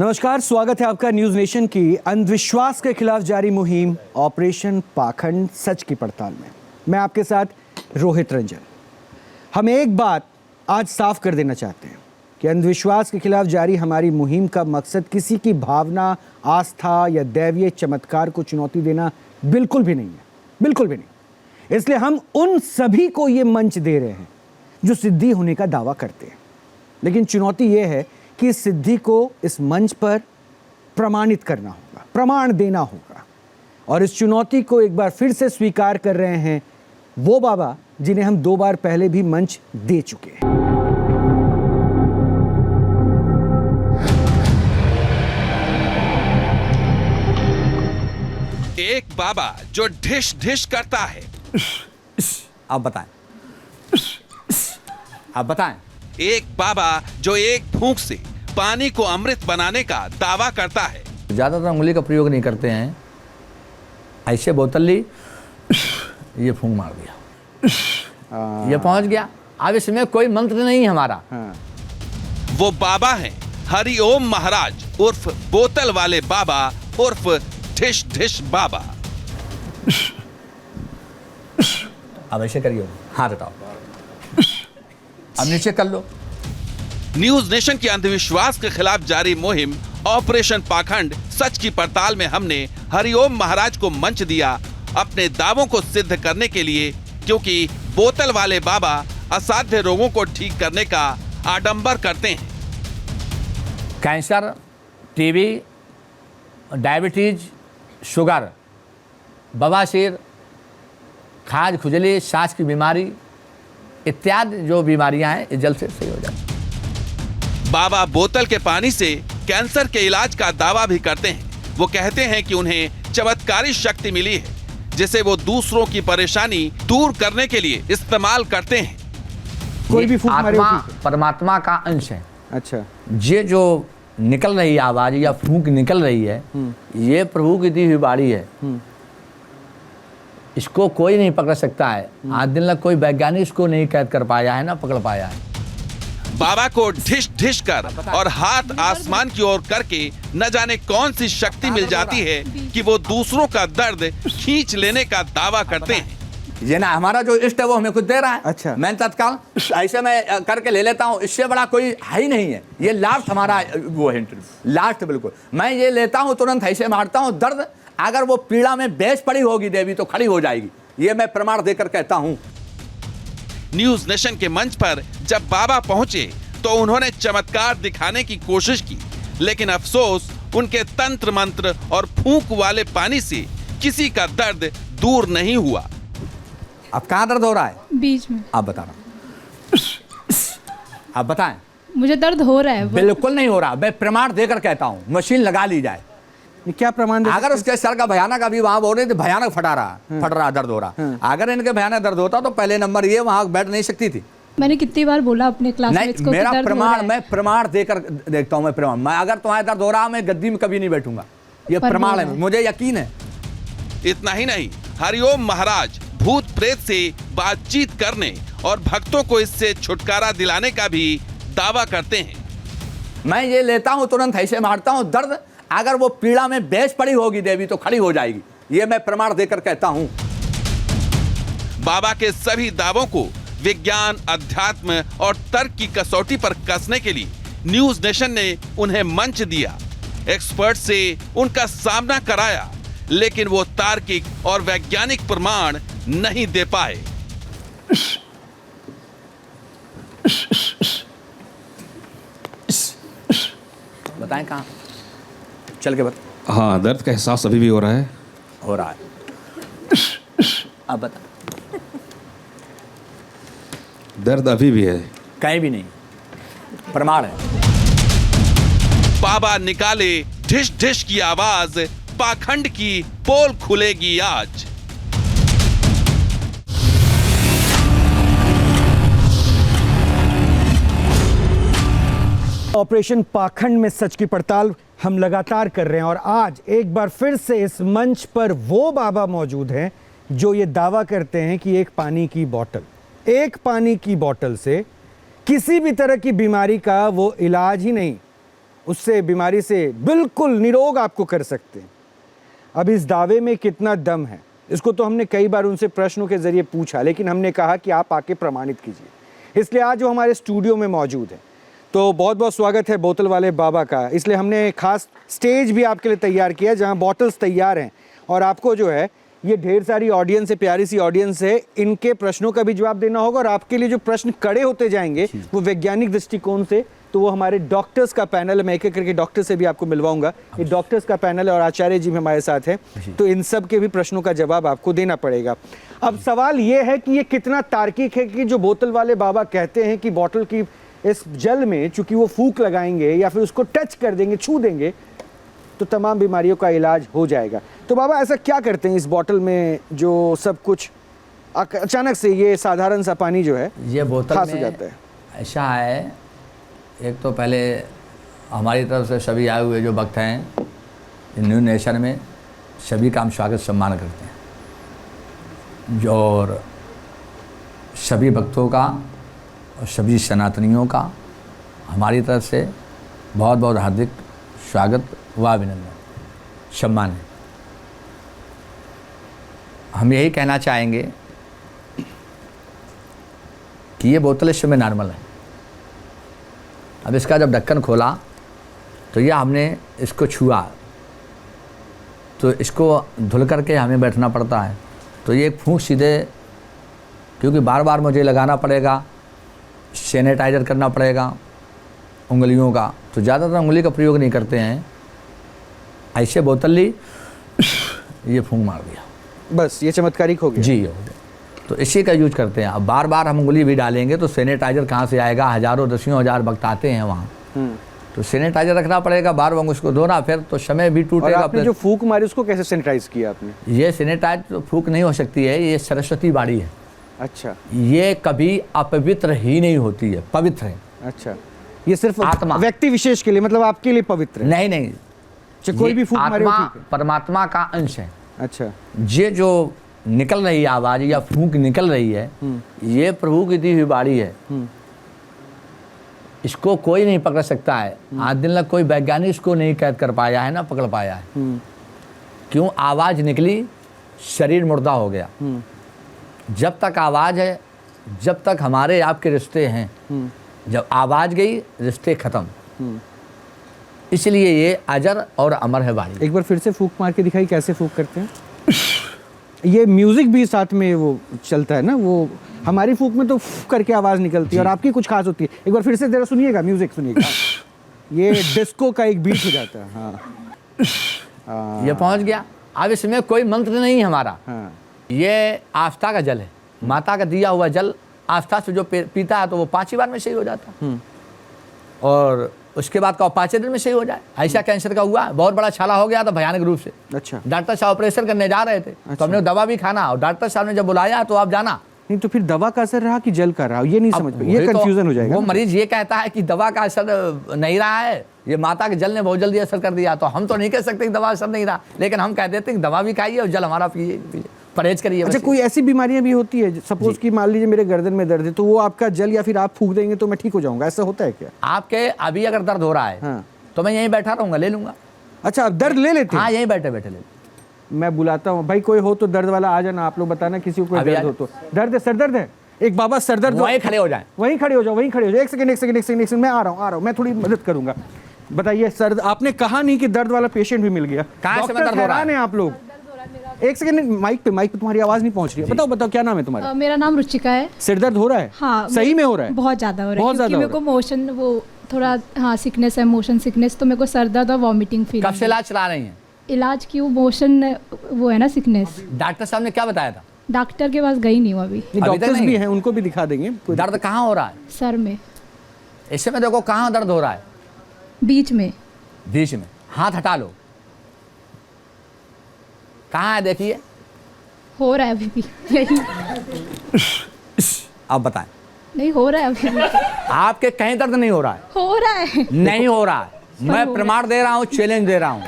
नमस्कार, स्वागत है आपका न्यूज नेशन की अंधविश्वास के खिलाफ जारी मुहिम ऑपरेशन पाखंड सच की पड़ताल में। मैं आपके साथ रोहित रंजन। हम एक बात आज साफ कर देना चाहते हैं कि अंधविश्वास के खिलाफ जारी हमारी मुहिम का मकसद किसी की भावना, आस्था या दैवीय चमत्कार को चुनौती देना बिल्कुल भी नहीं है, बिल्कुल भी नहीं। इसलिए हम उन सभी को ये मंच दे रहे हैं जो सिद्धि होने का दावा करते हैं, लेकिन चुनौती ये है कि इस सिद्धि को इस मंच पर प्रमाणित करना होगा, प्रमाण देना होगा। और इस चुनौती को एक बार फिर से स्वीकार कर रहे हैं वो बाबा जिन्हें हम 2 बार पहले भी मंच दे चुके हैं। एक बाबा जो ढिश ढिश करता है। आप बताएं, आप बताएं। एक बाबा जो एक फूंक से पानी को अमृत बनाने का दावा करता है। ज्यादातर उंगली का प्रयोग नहीं करते हैं। ऐसे बोतल ली, ये फूंक मार दिया, ये पहुंच गया। अब इसमें कोई मंत्र नहीं हमारा। वो बाबा हैं हरिओम महाराज उर्फ बोतल वाले बाबा उर्फ ढिश ढिश बाबा। अब ऐसे करिए, हाथ हटाओ, अब नीचे कर लो। न्यूज नेशन की अंधविश्वास के खिलाफ जारी मुहिम ऑपरेशन पाखंड सच की पड़ताल में हमने हरिओम महाराज को मंच दिया अपने दावों को सिद्ध करने के लिए, क्योंकि बोतल वाले बाबा असाध्य रोगों को ठीक करने का आडंबर करते हैं। कैंसर, टीबी, डायबिटीज, शुगर, बवासीर, खाज खुजली, सांस की बीमारी इत्यादि जो बीमारियां हैं ये जल्द से सही हो जाती। बाबा बोतल के पानी से कैंसर के इलाज का दावा भी करते हैं। वो कहते हैं कि उन्हें चमत्कारी शक्ति मिली है जिसे वो दूसरों की परेशानी दूर करने के लिए इस्तेमाल करते हैं। कोई भी फूंक मारे आत्मा परमात्मा का अंश है। अच्छा, ये जो निकल रही आवाज या फूंक निकल रही है, ये प्रभु की दी हुई बाड़ी है। इसको कोई नहीं पकड़ सकता है। आज दिन तक कोई वैज्ञानिक इसको नहीं कैद कर पाया है, ना पकड़ पाया है। बाबा को ढिश ढिश कर और हाथ आसमान की ओर करके न जाने कौन सी शक्ति मिल जाती है कि वो दूसरों का दर्द खींच लेने का दावा करते हैं। ये ना हमारा जो इष्ट है वो हमें कुछ दे रहा है। अच्छा। मैं तत्काल ऐसे मैं करके ले लेता हूँ, इससे बड़ा कोई है ही नहीं है। ये लास्ट हमारा वो है, लास्ट बिल्कुल। मैं ये लेता हूँ, तुरंत ऐसे मारता हूँ, दर्द अगर वो पीड़ा में बेच पड़ी होगी देवी तो खड़ी हो जाएगी। ये मैं प्रमाण देकर कहता हूँ। न्यूज नेशन के मंच पर जब बाबा पहुंचे तो उन्होंने चमत्कार दिखाने की कोशिश की, लेकिन अफसोस उनके तंत्र मंत्र और फूंक वाले पानी से किसी का दर्द दूर नहीं हुआ। अब कहाँ दर्द हो रहा है? बीच में। आप बताना, आप बताएं। मुझे दर्द हो रहा है। बिल्कुल नहीं हो रहा। मैं प्रमाण देकर कहता हूँ, मशीन लगा ली जाए। ये क्या प्रमाण? अगर उसके सर का भयानक अभी वहां बोल रहे थे, भयानक फट रहा दर्द हो रहा। अगर इनके भयानक दर्द होता तो पहले नंबर ये वहां बैठ नहीं सकती थी। मैंने कितनी बार बोला अपने क्लासमेट्स को मेरा कि दर्द प्रमाण, हो रहा है। मैं प्रमाण देकर देखता हूं। मैं प्रमाण, मैं अगर तुम्हारा दर्द हो रहा मैं गद्दी में कभी नहीं बैठूंगा। ये प्रमाण है, मुझे यकीन है। इतना ही नहीं, हरिओम महाराज भूत प्रेत से बातचीत करने और भक्तों को इससे छुटकारा दिलाने का भी दावा करते हैं। मैं ये लेता हूं, तुरंत ऐसे मारता हूं, दर्द अगर वो पीड़ा में बेच पड़ी होगी देवी तो खड़ी हो जाएगी। ये मैं प्रमाण देकर कहता हूं। बाबा के सभी दावों को विज्ञान, अध्यात्म और तर्क की कसौटी पर कसने के लिए न्यूज नेशन ने उन्हें मंच दिया, एक्सपर्ट से उनका सामना कराया, लेकिन वो तार्किक और वैज्ञानिक प्रमाण नहीं दे पाए। बताएं कहाँ चल के बता। हाँ, दर्द का एहसास अभी भी हो रहा है। हो रहा है। अब बता। दर्द अभी भी है। कहीं भी नहीं, प्रमाण है। बाबा निकाले ढिश ढिश की आवाज, पाखंड की पोल खुलेगी आज। ऑपरेशन पाखंड में सच की पड़ताल हम लगातार कर रहे हैं और आज एक बार फिर से इस मंच पर वो बाबा मौजूद हैं जो ये दावा करते हैं कि एक पानी की बोतल से किसी भी तरह की बीमारी का वो इलाज ही नहीं उससे बीमारी से बिल्कुल निरोग आपको कर सकते हैं। अब इस दावे में कितना दम है, इसको तो हमने कई बार उनसे प्रश्नों के जरिए पूछा, लेकिन हमने कहा कि आप आके प्रमाणित कीजिए। इसलिए आज वो हमारे स्टूडियो में मौजूद है। तो बहुत बहुत स्वागत है बोतल वाले बाबा का। इसलिए हमने खास स्टेज भी आपके लिए तैयार किया जहां बॉटल्स तैयार हैं और आपको जो है ये ढेर सारी ऑडियंस है, प्यारी सी ऑडियंस है, इनके प्रश्नों का भी जवाब देना होगा और आपके लिए जो प्रश्न कड़े होते जाएंगे वो वैज्ञानिक दृष्टिकोण से, तो वो हमारे डॉक्टर्स का पैनल है। मैं एक एक करके डॉक्टर से भी आपको मिलवाऊंगा। ये डॉक्टर्स का पैनल है और आचार्य जी भी हमारे साथ हैं, तो इन सब के भी प्रश्नों का जवाब आपको देना पड़ेगा। अब सवाल ये है कि ये कितना तार्किक है कि जो बोतल वाले बाबा कहते हैं कि बॉटल की इस जल में चूंकि वो फूंक लगाएंगे या फिर उसको टच कर देंगे, छू देंगे, तो तमाम बीमारियों का इलाज हो जाएगा। तो बाबा ऐसा क्या करते हैं इस बॉटल में जो सब कुछ अचानक से ये साधारण सा पानी जो है ये बोतल खास हो में जाता है? ऐसा है, एक तो पहले हमारी तरफ से सभी आए हुए जो भक्त हैं न्यू नेशन में, सभी का हम स्वागत सम्मान करते हैं। और सभी भक्तों का और सभी सनातनियों का हमारी तरफ से बहुत बहुत हार्दिक स्वागत व अभिनंदन सम्मान है। हम यही कहना चाहेंगे कि ये बोतल इस समय नॉर्मल है। अब इसका जब ढक्कन खोला तो यह हमने इसको छुआ, तो इसको धुल करके हमें बैठना पड़ता है। तो ये एक फूंक सीधे, क्योंकि बार बार मुझे लगाना पड़ेगा, सैनिटाइज़र करना पड़ेगा उंगलियों का, तो ज़्यादातर उंगली का प्रयोग नहीं करते हैं। ऐसे बोतल ली, ये फूंक मार दिया, बस ये चमत्कारिक हो गया। जी हो गया। तो इसी का यूज करते हैं। अब बार बार हम उंगली भी डालेंगे तो सैनिटाइज़र कहाँ से आएगा? हज़ारों दसियों हज़ार भक्त आते हैं वहाँ, तो सैनिटाइज़र रखना पड़ेगा, बार बार उसको धोना, फिर तो समय भी और टूटेगा। आपने जो फूंक मारी उसको कैसे सैनिटाइज किया आपने? ये सैनिटाइज तो फूंक नहीं हो सकती है, ये सरस्वती बाड़ी है। अच्छा ये कभी अपवित्र ही नहीं होती है, पवित्र है। अच्छा, ये सिर्फ आत्मा। व्यक्ति विशेष के लिए, मतलब आपके लिए पवित्र है? नहीं नहीं, अच्छा, कोई ये भी फूंक मारे हो आत्मा ठीक है। परमात्मा का अंश है। अच्छा, ये जो निकल रही है आवाज़ या फूंक निकल रही है, ये प्रभु की दी हुई बाड़ी है। इसको कोई नहीं पकड़ सकता है। आज दिन तक कोई वैज्ञानिक इसको नहीं कैद कर पाया है, ना पकड़ पाया है। क्यों? आवाज़ निकली, शरीर मुर्दा हो गया। जब तक आवाज़ है, जब तक हमारे आपके रिश्ते हैं, जब आवाज़ गई रिश्ते खत्म। इसलिए ये अजर और अमर है बाड़ी। एक बार फिर से फूंक मार के दिखाई, कैसे फूंक करते हैं? ये म्यूजिक भी साथ में वो चलता है ना, वो हमारी फूंक में तो फूंक करके आवाज़ निकलती है और आपकी कुछ खास होती है। एक बार फिर से जरा सुनिएगा, म्यूजिक सुनिएगा। ये डिस्को का एक बीट हो जाता है। हाँ, ये पहुंच गया। अब इसमें कोई मंत्र नहीं हमारा, हाँ, ये आस्था का जल है, माता का दिया हुआ जल। आस्था से जो पीता है तो वो 5 ही बार में सही हो जाता है, और उसके बाद का 5 दिन में सही हो जाए। ऐसा कैंसर का हुआ, बहुत बड़ा छाला हो गया था भयानक रूप से। अच्छा, डॉक्टर साहब ऑपरेशन करने जा रहे थे, तो हमने दवा भी खाना, और डॉक्टर साहब ने जब बुलाया तो आप जाना। नहीं तो फिर दवा का असर रहा कि जल का रहा, ये नहीं अब समझ पाए, वही ये तो, कंफ्यूजन हो जाएगा। वो मरीज ये कहता है कि दवा का असर नहीं रहा है, ये माता के जल ने बहुत जल्दी असर कर दिया। तो हम तो नहीं कह सकते कि दवा असर नहीं रहा, लेकिन हम कह देते हैं कि दवा भी खाइए और जल हमारा पीजिए, परहेज करिए। अच्छा, कोई ऐसी बीमारियां भी होती है, सपोज कि मान लीजिए मेरे गर्दन में दर्द है, तो वो आपका जल या फिर आप फूंक देंगे तो मैं ठीक हो जाऊंगा, ऐसा होता है क्या? आपके अभी अगर दर्द हो रहा है, हाँ। तो मैं यहीं बैठा रहूंगा, ले लूंगा। अच्छा, आप दर्द ले लेते हैं? हाँ, यहीं बैठे बैठे ले लूँ। मैं बुलाता हूँ, भाई कोई हो तो दर्द वाला आ जाना, आप लोग बताना किसी को कोई अभी दर्द हो तो। दर्द है, सर दर्द है, एक बाबा सर दर्द, वहीं खड़े हो जाए, वहीं खड़े हो जाओ, वहीं खड़े हो जाओ। एक सेकंड, मैं आ रहा हूँ, मैं थोड़ी मदद करूंगा। बताइए सर, आपने कहा नहीं कि दर्द वाला पेशेंट भी मिल गया। कहाँ से में दर्द हो रहा है? आप लोग एक सेकंड, माइक पे तुम्हारी आवाज नहीं पहुंच रही है। बताओ क्या नाम है तुम्हारा? मेरा नाम रुचिका है। सिर दर्द हो रहा है? हाँ, सही में हो रहा है? बहुत ज़्यादा हो रहा है, बहुत क्योंकि ज़्यादा मेरे को मोशन वो थोड़ा, हाँ, सिकनेस है, मोशन सिकनेस, तो मेरे को सर दर्द और वॉमिटिंग फील। कब से इलाज चला रही हैं? इलाज क्यों? मोशन वो है ना, सिकनेस। डॉक्टर साहब ने क्या बताया था? डॉक्टर के पास गई नहीं हूँ अभी। डॉक्टर्स भी हैं, उनको भी दिखा देंगे। दर्द कहाँ हो रहा है? सर में। इस समय देखो कहाँ दर्द हो रहा है? बीच में। बीच में। हाथ हटा लो, कहाँ है देखिए। हो रहा है अभी भी यही। अब बताएं। नहीं हो रहा है अभी भी। आपके कहीं दर्द नहीं हो रहा है? हो रहा है। नहीं हो रहा है, मैं प्रमाण दे रहा हूँ, चैलेंज दे रहा हूँ।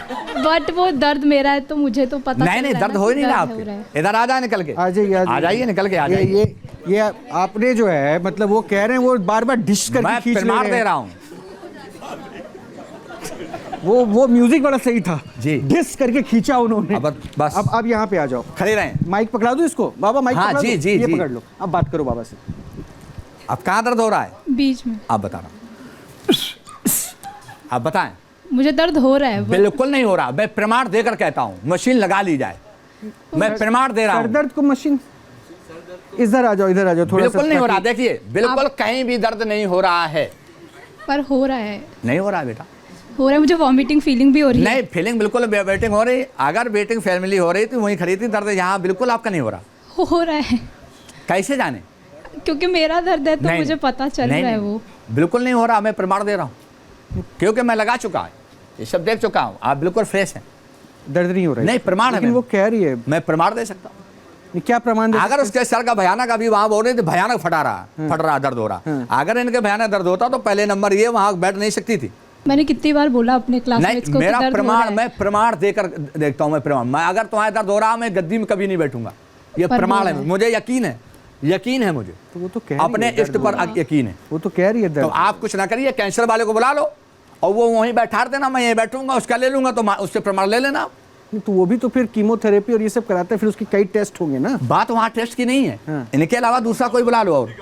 बट वो दर्द मेरा है तो मुझे तो पता नहीं, दर्द हो ही नहीं रहा आपके। इधर आ जाए, निकल के आ जाइए, निकल के आ जाइए। ये आपने जो है, मतलब वो कह रहे हैं, वो बार बार डिश करके मैं खींच ले प्रमाण रहे दे हैं। रहा हूँ। वो म्यूजिक बड़ा सही था जी। डिस करके खींचा उन्होंने। अब बस। अब यहाँ पे आ जाओ, खड़े रहें। माइक पकड़ा दो इसको बाबा, माइक हाँ, पकड़ा जी, दो। जी, ये जी। पकड़ लो, अब बात करो बाबा से। अब कहाँ दर्द हो रहा है बीच में आप बता रहा हूँ, आप बताएं। मुझे दर्द हो रहा है वो। बिल्कुल नहीं हो रहा, मैं प्रमाण देकर कहता हूँ, मशीन लगा ली जाए, मैं प्रमाण दे रहा सर हूँ। दर्द को मशीन, इधर आ जाओ, इधर आ जाओ थोड़ा सा। बिल्कुल नहीं हो रहा, देखिए बिल्कुल कहीं भी दर्द नहीं हो रहा है। पर हो रहा है, नहीं हो रहा बेटा, हो रहा है। मुझे वॉमिटिंग फीलिंग भी हो रही है। नहीं फीलिंग बिल्कुल वेटिंग हो रही। अगर वेटिंग फैमिली हो रही थी वहीं खड़ी थी, दर्द यहाँ बिल्कुल आपका नहीं हो रहा। हो रहा है कैसे जाने? क्योंकि मेरा दर्द है तो नहीं, मुझे पता चल नहीं, रहा है नहीं, वो। बिल्कुल नहीं हो रहा, मैं प्रमाण दे रहा हूँ, क्योंकि मैं लगा चुका हूँ, ये सब देख चुका हूँ, आप बिल्कुल फ्रेश हैं। दर्द नहीं हो रहा है। नहीं, प्रमाण है लेकिन मेरे। वो कह रही है, मैं प्रमाण दे सकता हूँ। ये क्या प्रमाण दे अगर उसके सर का भयानक अभी वहां बोल रहे थे, भयानक फट रहा दर्द हो रहा। अगर इनके भयानक दर्द होता तो पहले नंबर ये वहां बैठ नहीं सकती थी। मैंने कितनी बार बोला अपने क्लासमेट्स नहीं, को कि मेरा दर्द हो रहा प्रमाण, है। मैं प्रमाण देकर देखता हूँ। मैं प्रमाण, मैं अगर तुम्हारा दर्द हो रहा मैं गद्दी में कभी नहीं बैठूंगा, ये पर प्रमाण हो है, रहा है। मुझे यकीन है, यकीन है मुझे, तो वो तो कह रही है अपने दर्द इष्ट हो पर रहा है। यकीन है। वो तो कह रही है तो दर्द। आप कुछ ना करिए, कैंसर वाले को बुला लो और वो वहीं बैठा देना, मैं यहीं बैठूंगा, उसका ले लूंगा, तो उससे प्रमाण ले लेना। तो वो भी तो फिर कीमोथेरेपी और ये सब कराते हैं, फिर उसके कई टेस्ट होंगे ना। बात वहाँ टेस्ट की नहीं है, हाँ। इनके अलावा दूसरा कोई बुला लो और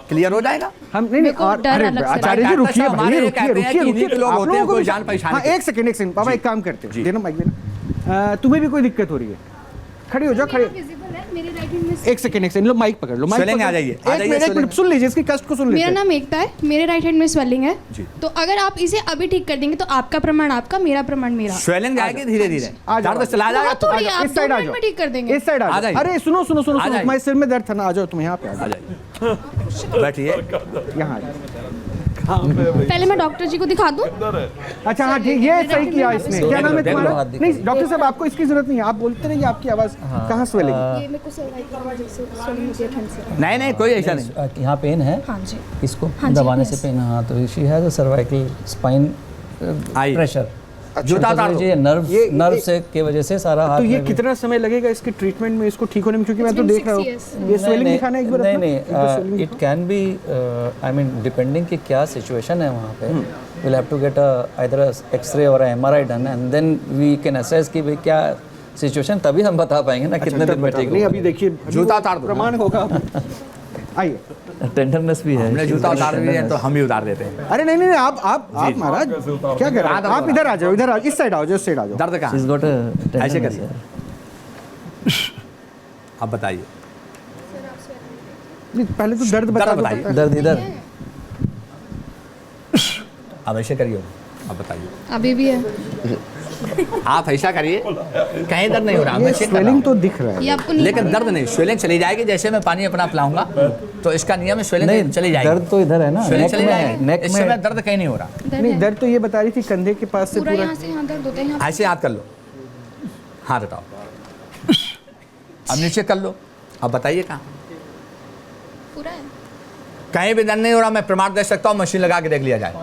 क्लियर हो जाएगा। हम नहीं मेरे को और डर अरे अलग से आचार्य जी लगता है। रुकिए हमारे भाई, ये रुकिए कहते हैं रुकिए कि इन्हीं रुकिए के लोग आप होते हैं लोगों को कोई भी- जान पहचान हाँ, के। एक सेकंड बाबा, एक काम करते हैं, जी। देना माइक देना। तुम्हें भी कोई दिक्कत हो रही है? खड़ी हो जाओ, खड़ी। एक सेकंड लो, माइक पकड़ लो, माइक स्वेलिंग पकड़। आ जाइए, आ एक जाइए, मिनट, एक स्वेलिंग। मिनट सुन लीजिए, इसकी कष्ट को सुन लीजिए। मेरा नाम एकता है, मेरे राइट हैंड में स्वेलिंग है। जी। तो अगर आप इसे अभी ठीक कर देंगे तो आपका प्रमाण आपका, मेरा प्रमाण मेरा। स्वेलिंग जाएगी धीरे धीरे, आ जाओ, दर्द चला जाएगा। बहुत थोड़ी, आप इस साइड 2 आ मिनट जाओ, में ठीक कर देंगे। इस साइड आ आ जाओ। जाइए। अरे सुनो सुनो सुनो आ सुनो, जाइए। तुम्हारे सिर में दर्द था ना, आ जाओ तुम यहाँ पे आ आ जाओ, जाइए, बैठिए। यहाँ आ जाओ। पहले मैं डॉक्टर जी को दिखा दूं। अच्छा हाँ ठीक, ये सही किया इसने। क्या नाम है तुम्हारा? नहीं डॉक्टर साहब, आपको इसकी जरूरत नहीं है, आप बोलते रहिए, आपकी आवाज़ कहाँ स्वेलिंग? ये मेरे को सर्वाइकल वजह से swelling होती है ठंड से। नहीं नहीं, कोई ऐसा नहीं। यहाँ पेन है, हाँ जी। इसको हाँ जी, दबाने yes. से पेन। हाँ, तो she has a cervical spine आइए। प्रेशर। जूता उतार दो। ये नर्व ये- नर्व से की वजह से सारा हाथ तो ये में भी- कितना समय लगेगा इसके ट्रीटमेंट में, इसको ठीक होने में? क्योंकि मैं तो been देख रहा 6 हूँ, years. ये स्वेलिंग दिखाना एक बार नहीं अपना? एक बार swelling नहीं, it can be, I mean depending कि क्या सिचुएशन है वहाँ पे। Will have to get either X-ray और MRI done and then we can assess कि भाई क्या सिचुएशन, तभी हम बता पाएंगे ना कितने दिन में ठीक नहीं होगा। अभी देखिए, अभी जूता वो उतार दो। प्रमाण होगा। आइए। टेंडरनेस भी है। हमने जूता उतार दिए हैं तो हम ही उतार देते हैं। अरे नहीं नहीं, आप महाराज क्या कर रहे हैं? आप इधर आ जाओ, इधर आ, इस साइड आओ, इस साइड आ जाओ। दर्द कहाँ? She's got a ऐसे tenderness करिए। है। आप बताइए, नहीं, पहले तो दर्द बता दर्द दो। बताइए। दर्द इधर। अब ऐसे करिए, अब बताइए। अभी भी है। आप ऐसा करिए, कहीं दर्द नहीं हो रहा, मैं ये चेक कर रहा स्वेलिंग हूँ। तो दिख रहा है। ये आपको नहीं लेकिन दर्द नहीं, स्वेलिंग चली जाएगी जैसे मैं पानी अपना पिलाऊंगा, तो इसका नियम है स्वेलिंग नहीं, चली जाएगी। दर्द तो इधर है ना, स्वेलिंग नेक चली में है, जाएगी, नेक इस समय में। दर्द कहीं नहीं हो रहा। दर्द नहीं है। दर्द तो ये बता रही थी कंधे के पास से पूरा पूरा। यहाँ से यहाँ दर्द होता है, यहाँ ऐसे हाथ कर लो, हाथ हटाओ, अब नीचे कर लो, अब बताइए कहाँ? पूरा है। कहीं भी दर्द नहीं हो रहा, मैं प्रमाण दे सकता हूँ, मशीन लगा के देख लिया जाए।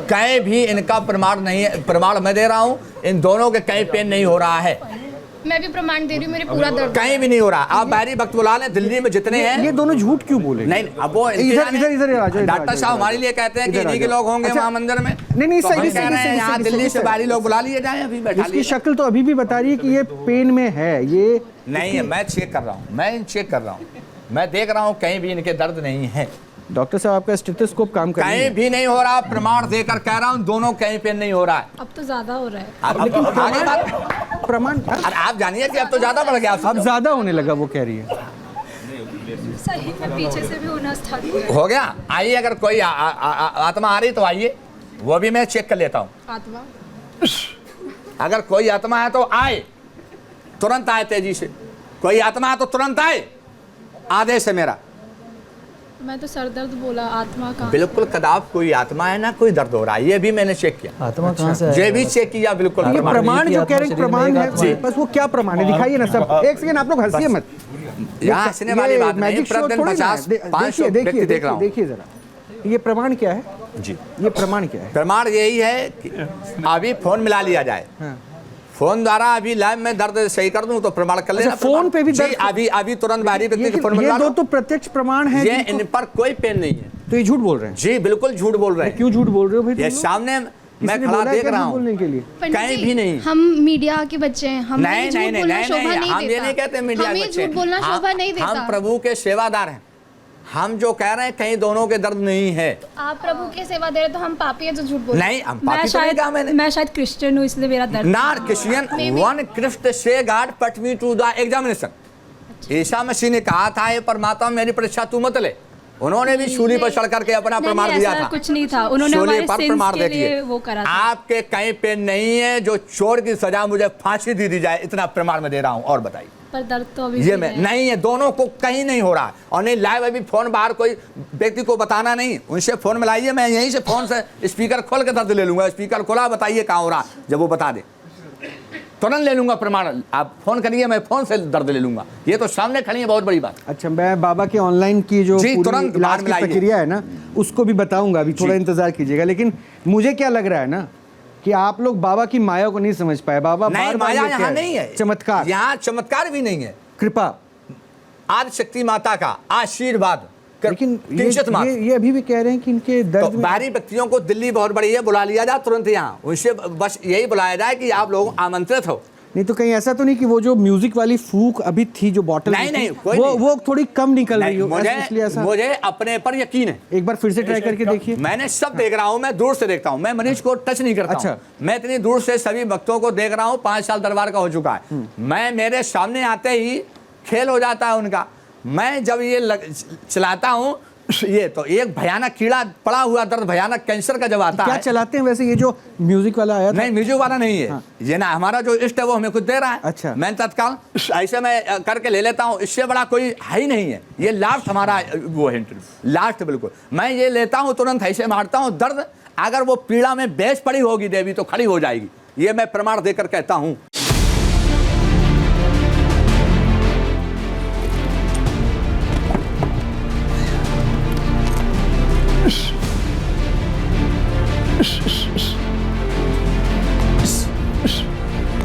कहीं भी इनका प्रमाण नहीं है, प्रमाण मैं दे रहा हूँ, इन दोनों के कहीं पेन नहीं हो रहा है, मैं भी प्रमाण दे रही हूँ, मेरे पूरा दर्द। कहीं भी नहीं हो रहा। आप बाहरी वक्त बुला लें, दिल्ली में जितने हैं। ये दोनों झूठ क्यों बोले? नहीं, अब वो इनके इधर जाने- इधर इधर आ जाओ, इधर आ डॉक्टर जाओ, साहब इधर आ हमारे जाओ। लिए कहते हैं कि इधर आ इन्हीं के जाओ। लोग होंगे अच्छा। वहाँ मंदिर में। नहीं, तो सही, हम सही, कह रहे हैं सही, यहाँ सही, दिल्ली सही, से सही। बाहरी लोग बुला लिए जाएं, अभी बैठा इसकी लिए। शक्ल तो अभी भी बता रही है कि ये पेन में है। ये नहीं है, मैं चेक कर रहा हूँ, मैं चेक कर रहा हूँ, मैं देख रहा हूँ, कहीं भी इनके दर्द नहीं है, डॉक्टर साहब आपका स्टेथोस्कोप काम कर रही कहीं है। भी नहीं हो रहा। प्रमाण देकर कह रहा हूँ, दोनों कहीं पेन नहीं हो रहा है। अब तो ज्यादा हो रहा है। अब आगे बात, प्रमाण अरे आप जानिए कि अब तो ज्यादा बढ़ गया। अब ज्यादा होने लगा, वो कह रही है। सही में पीछे से भी होना स्टार्ट हो रहा है। हो गया। आइए, अगर कोई आत्मा आ रही तो आइए, वो भी मैं चेक कर लेता हूँ। आत्मा अगर कोई आत्मा है तो आए, तुरंत आए, तेजी से। कोई आत्मा है तो तुरंत आए, आदेश है मेरा। मैं तो सर दर्द बोला, आत्मा का। बिल्कुल कदाप कोई आत्मा है ना, कोई दर्द हो रहा है, ये भी मैंने चेक किया। आत्मा कहाँ से ये आएगा? भी चेक किया, बिल्कुल ये प्रमाण। प्रमाण जो कह रहे हैं, शरीर में प्रमाण एक है, आत्मा है। बस वो क्या प्रमाण है? दिखाइए ना सब। एक सेकंड, आप लोग हंसिए मत। यहाँ हंसने वाली ये बात नहीं, मैजिक शो प्रतिदिन थोड़ी ना है। 50-500 व्यक्ति देख रहा हूँ। देखिए जरा, ये प्रमाण क्या है? जी, ये प्रमाण क्या है? प्रमाण यही है कि अभी फोन मिला लिया जाए, हाँ। फोन द्वारा अभी लाइव में दर्द सही कर दूं तो प्रमाण कर लेना। अच्छा, फोन पे भी जी, दर्द? अभी तुरंत बाहरी व्यक्ति के फोन ये मिला दो लो। तो प्रत्यक्ष प्रमाण है। ये इन पर कोई पेन नहीं है। तो ये झूठ बोल रहे हैं। जी बिल्कुल झूठ बोल रहे हैं। क्यों झूठ बोल रहे हो भाई? ये तुम लोग? सामने मैं किसी ने खड़ा बोला है देख क्या रहा झूठ बोलने हूँ, के लिए? पंडित कहीं जी, भी नहीं। हम मीडिया के बच्चे हैं, हमें नहीं झूठ नहीं नहीं बोलना नहीं शोभा नहीं, नहीं हम ये देता। नहीं कहते मीडिया के हमें बच्चे। झूठ बोलना शोभा नहीं देता। हम प्रभु के सेवादार हैं। हम जो कह रहे हैं कहीं दोनों के दर्द नहीं है। आप प्रभु की सेवा दे रहे तो हम पापी है जो झूठ बोल रहे हैं। नहीं, हम पापी तो नहीं कहा मैंने। मैं शायद क्रिश्चियन हूँ इसलिए मेरा दर्द नॉट क्रिश्चियन, वन क्रिस्ट से गॉड पट मी to the examination. Isa Masih ने कहा था, ये परमात्मा मेरी परीक्षा तू मत ले। उन्होंने भी सूली पर चढ़ करके अपना नहीं, प्रमाण नहीं, दिया ऐसा था। कुछ नहीं था। उन्होंने शूली हमारे पर sins प्रमाण के देखिए। लिए वो करा था। आपके कहीं पे नहीं है जो चोर की सजा मुझे फांसी दी जाए, इतना प्रमाण मैं दे रहा हूं। और बताइए, पर दर्द तो अभी ये भी मैं है। नहीं है, दोनों को कहीं नहीं हो रहा है। और नहीं लाइव अभी फोन बाहर कोई व्यक्ति को बताना नहीं, उनसे फोन मिलाइए, मैं यहीं से फोन से स्पीकर खोल के दर्द ले लूंगा। स्पीकर खोला, बताइए कहाँ हो रहा, जब वो बता दे तुरंत ले लूंगा प्रमाण। आप फोन करिए, मैं फोन से दर्द ले लूंगा। ये तो सामने खड़ी है, बहुत बड़ी बात। अच्छा, मैं बाबा के ऑनलाइन की जो जी, पूरी तुरंत इलाज बाद की में लाइए। प्रक्रिया है ना, उसको भी बताऊंगा। अभी थोड़ा इंतजार कीजिएगा। लेकिन मुझे क्या लग रहा है ना कि आप लोग बाबा की माया को नहीं समझ पाए। बाबा नहीं, बार-बार माया ये कह यहाँ रहे नहीं हैं, है, चमत्कार, यहाँ चमत्कार भी नहीं है। कृपा। आज शक्ति माता का आशीर्वाद, लेकिन किंचित मात्र। ये अभी भी कह रहे हैं कि इनके तो दर्द में बाहरी व्यक्तियों को दिल्ली बहुत बड़ी है, बुला लिया जाए तुरंत यहाँ। उनसे बस यही बुलाया जाए कि आप लोग आमंत्रित हो। नहीं तो कहीं ऐसा तो नहीं कि वो जो म्यूजिक वाली फूक अभी थी, जो बॉटल नहीं, में थी, नहीं, कोई वो नहीं। वो थोड़ी कम निकल रही नहीं, हो, इसलिए ऐसा। मुझे अपने पर यकीन है। एक बार फिर से ट्राई करके देखिए। मैंने सब देख रहा हूं, मैं दूर से देखता हूं, मैं मरीज को टच नहीं करता अच्छा। हूं। मैं इतनी दूर से सभी भक्तों को देख रहा हूं। 5 साल दरबार का हो चुका है। मैं मेरे सामने आते ही खेल हो जाता है उनका। मैं जब ये चलाता हूं, ये तो एक भयानक कीड़ा पड़ा हुआ दर्द, भयानक कैंसर का जब आता क्या है। चलाते हैं वैसे? ये जो म्यूजिक वाला आया था, नहीं, म्यूजिक वाला नहीं है। ये ना हमारा जो इष्ट है वो हमें खुद दे रहा है। अच्छा। मैं तत्काल ऐसे मैं करके ले लेता हूँ। इससे बड़ा कोई है ही नहीं है। ये लास्ट हमारा वो है, इंटरव्यू लास्ट बिल्कुल। मैं ये लेता हूँ, तुरंत ऐसे मारता हूँ। दर्द अगर वो पीड़ा में बेच पड़ी होगी देवी तो खड़ी हो जाएगी। ये मैं प्रमाण देकर कहता हूँ।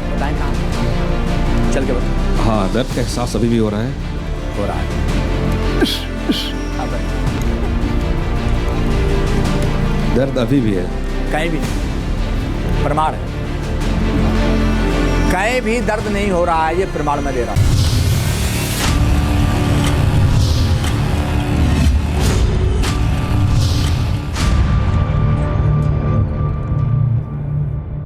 बताएं कहाँ? चल के बताओ। हाँ, दर्द का एहसास अभी भी हो रहा है। हो रहा है। अब दर्द अभी भी है। कहीं भी नहीं, प्रमाण है। कहीं भी दर्द नहीं हो रहा है, ये प्रमाण मैं दे रहा हूँ।